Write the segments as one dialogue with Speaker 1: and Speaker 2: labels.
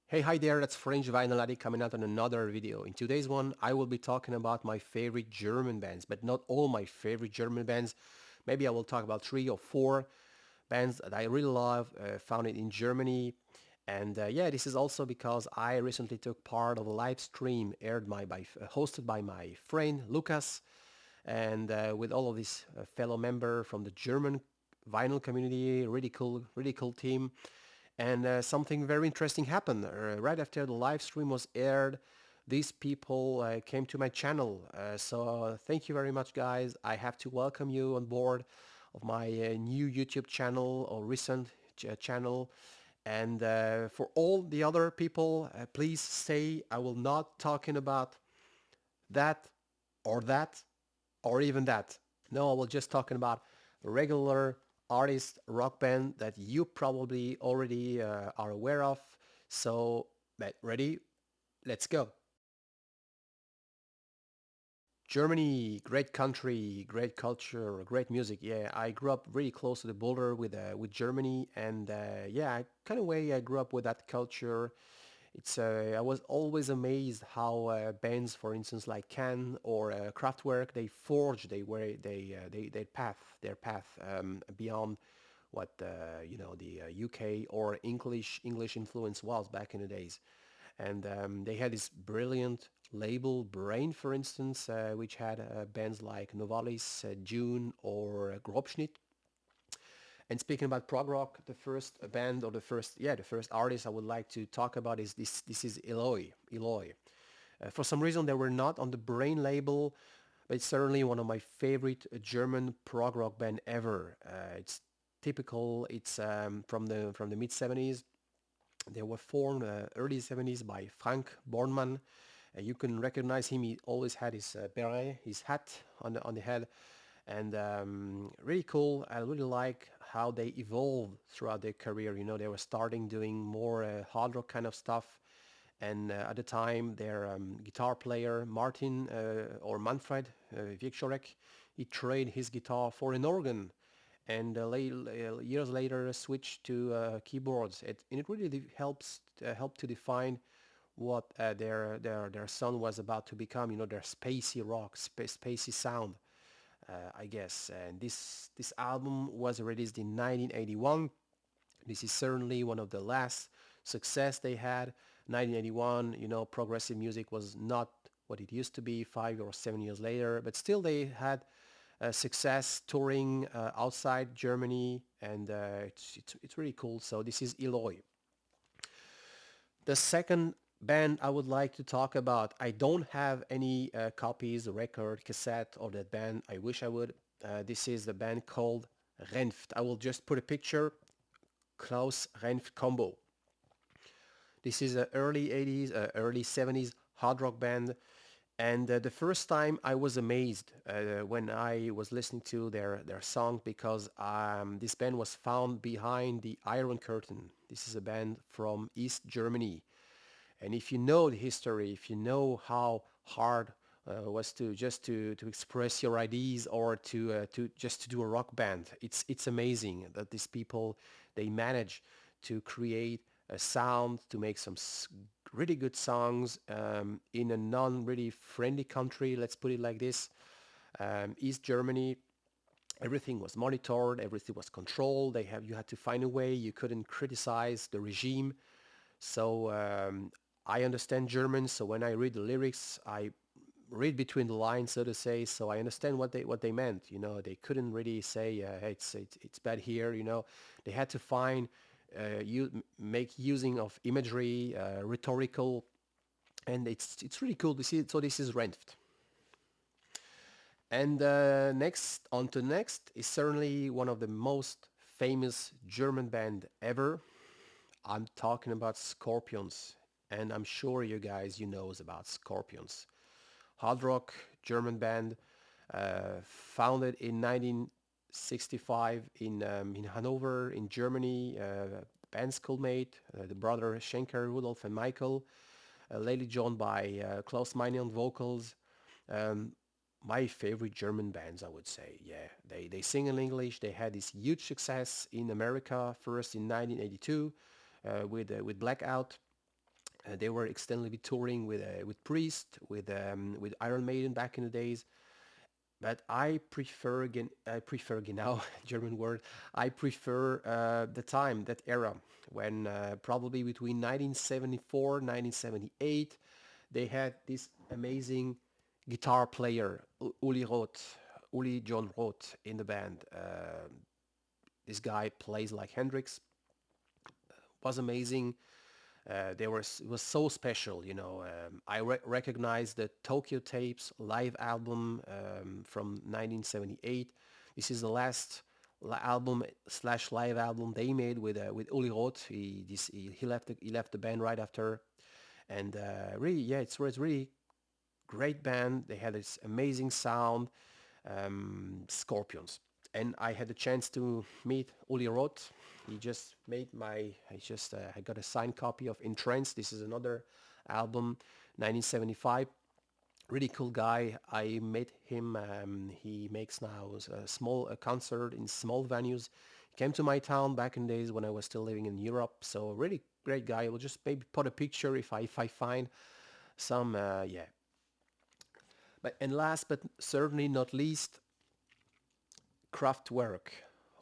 Speaker 1: Hey, hi there, that's French Vinyl Addict coming out on another video. In today's one, I will be talking about my favorite German bands, but not all my favorite German bands. Maybe I will talk about three or four bands that I really love, founded in Germany. And yeah, this is also because I recently took part of a live stream hosted by my friend Lucas, and with all of these fellow member from the German vinyl community, really cool team. And something very interesting happened. Right after the live stream was aired, these people came to my channel. So thank you very much, guys. I have to welcome you on board of my new YouTube channel or recent channel. And for all the other people, please stay. I will not talking about that that or even that. No, I will just talking about regular artist rock band that you probably already are aware of. So, ready? Let's go. Germany, great country, great culture, great music. Yeah, I grew up really close to the border with Germany, and yeah, kind of way I grew up with that culture. It's I was always amazed how bands, for instance, like Can or Kraftwerk, they forged their path beyond what the UK or English influence was back in the days, and they had this brilliant label Brain, for instance, which had bands like Novalis, June, or Grobschnitt. And speaking about prog rock, the first band or the first artist I would like to talk about is this. This is Eloy. Eloy. For some reason, they were not on the Brain label, but it's certainly one of my favorite German prog rock band ever. It's typical. It's from the mid '70s. They were formed early '70s by Frank Bornmann. You can recognize him. He always had his beret, his hat on the head, and really cool. I really like how they evolved throughout their career. You know, they were starting doing more hard rock kind of stuff, and at the time, their guitar player Martin or Manfred Wieczorek, he traded his guitar for an organ, and years later switched to keyboards. And it really helped to define what their sound was about to become. You know, their spacey rock, spacey sound. I guess. And this album was released in 1981. This is certainly one of the last success they had. 1981, you know, progressive music was not what it used to be 5 or 7 years later, but still they had success touring outside Germany, and it's really cool. So this is Eloy. The second band I would like to talk about, I don't have any copies, record, cassette of that band. I wish I would. This is the band called Renft. I will just put a picture. Klaus Renft combo. This is a early 80s, early 70s hard rock band. And the first time I was amazed when I was listening to their song because this band was found behind the Iron Curtain. This is a band from East Germany. And if you know the history, if you know how hard was to express your ideas or to just to do a rock band, it's amazing that these people they manage to create a sound to make some really good songs in a non really friendly country. Let's put it like this: East Germany. Everything was monitored, everything was controlled. You had to find a way. You couldn't criticize the regime, so I understand German, so when I read the lyrics, I read between the lines, so to say. So I understand what they meant. You know, they couldn't really say hey, it's bad here. You know, they had to find make using of imagery, rhetorical, and it's really cool to see. So this is Renft. And next on to next is certainly one of the most famous German band ever. I'm talking about Scorpions, and I'm sure you guys you knows about Scorpions. Hard rock German band, founded in 1965 in Hanover, in Germany. Band schoolmate, the brother Schenker, Rudolf, and Michael. Lately joined by Klaus Meine on vocals. Um, my favorite German bands, I would say. Yeah, they sing in English. They had this huge success in America, first in 1982 with Blackout, They were extensively touring with Priest, with Iron Maiden back in the days. But I prefer genau German word. I prefer the time, that era, when probably between 1974, 1978, they had this amazing guitar player, Uli Rot, Uli John Roth in the band. This guy plays like Hendrix, was amazing. They were it was so special, you know. I recognized the Tokyo Tapes live album from 1978. This is the last album slash live album they made with Oli Roth. He left the band right after, and really, yeah, it's really great band. They had this amazing sound, Scorpions. And I had the chance to meet Oli Roth. He just made I got a signed copy of In Trance. This is another album, 1975. Really cool guy. I met him. He makes now a concert in small venues. He came to my town back in days when I was still living in Europe. So really great guy. I will just maybe put a picture if I find some. Yeah. But and last but certainly not least, Kraftwerk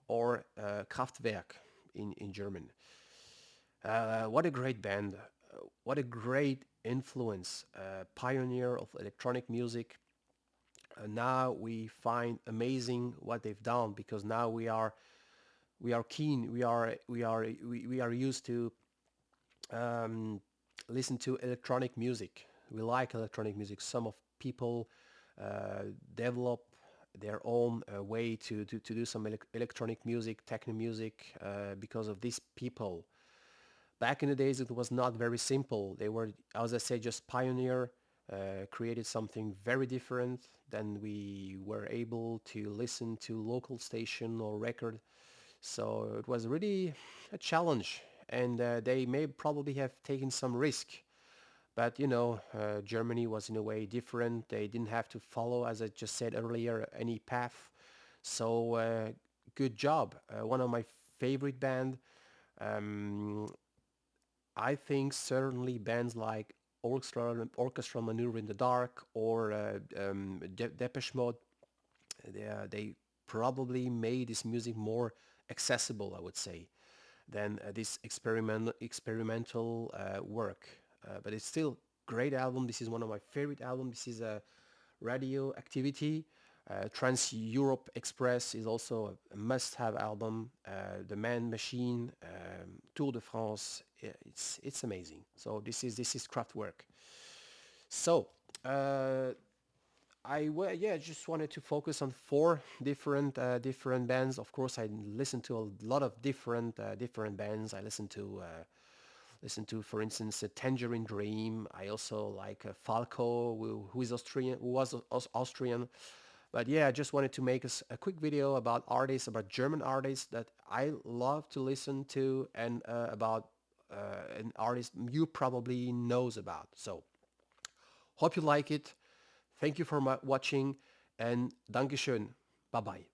Speaker 1: or Kraftwerk in German. What a great band. What a great influence. Pioneer of electronic music. Now we find amazing what they've done, because now we are keen. We are used to um, listen to electronic music. We like electronic music. Some of people develop their own way to do some electronic music, techno music, because of these people. Back in the days, it was not very simple. They were, as I said, just pioneer, created something very different than we were able to listen to local station or record. So it was really a challenge, and they may probably have taken some risk. But you know, Germany was in a way different. They didn't have to follow, as I just said earlier, any path. So good job. One of my favorite band. Um, I think certainly bands like Orchestral Maneuver in the Dark or Depeche Mode, they probably made this music more accessible, I would say, than this experimental work. But it's still great album. This is one of my favorite albums. This is a Radioactivity. Trans Europe Express is also a must-have album. The Man Machine, Tour de France. It's amazing. So this is Kraftwerk. So yeah, just wanted to focus on four different bands. Of course, I listen to a lot of different bands. I listen to, for instance, Tangerine Dream. I also like Falco, who is Austrian, who was Austrian. But yeah, I just wanted to make a quick video about artists, about German artists that I love to listen to, and about an artist you probably knows about. So hope you like it. Thank you for watching, and Dankeschön. Bye bye.